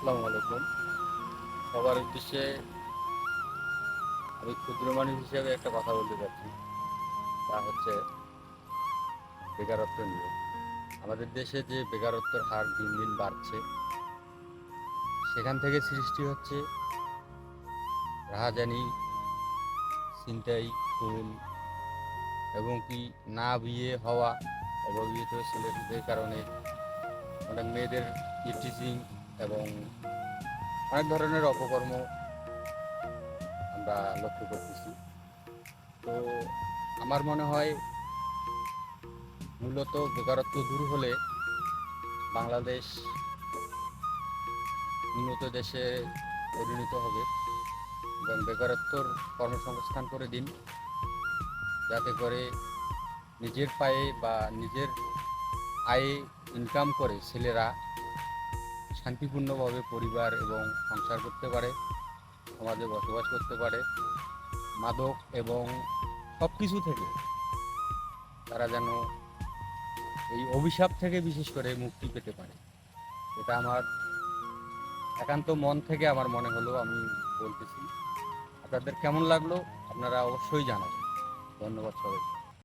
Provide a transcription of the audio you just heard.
আসসালামু আলাইকুম। সবার উদ্দেশ্যে আমি ক্ষুদ্র মানুষ হিসেবে একটা কথা বলতে চাচ্ছি, তা হচ্ছে বেকারত্ব নিয়ে। আমাদের দেশে যে বেকারত্বের হার দিন দিন বাড়ছে, সেখান থেকে সৃষ্টি হচ্ছে রাহাজানি, ছিনতাই, খুন এবং কি না বিয়ে হওয়া অবিবাহিত ছেলেদের কারণে অনেক মেয়েদের ইভটিজিং এবং অনেক ধরনের অপকর্ম আমরা লক্ষ্য করতেছি। তো আমার মনে হয় মূলত বেকারত্ব দূর হলে বাংলাদেশ উন্নত দেশে পরিণত হবে এবং বেকারত্বর কর্মসংস্থান করে দিন, যাতে করে নিজের পায়ে বা নিজের আয়ে ইনকাম করে ছেলেরা শান্তিপূর্ণভাবে পরিবার এবং সংসার করতে পারে, সমাজে বসবাস করতে পারে। মাদক এবং সব কিছু থেকে তারা যেন এই অভিশাপ থেকে বিশেষ করে মুক্তি পেতে পারে। এটা আমার একান্ত মন থেকে আমার মনে হলো, আমি বলতেছি। আপনাদের কেমন লাগলো আপনারা অবশ্যই জানাবেন। ধন্যবাদ সবাই।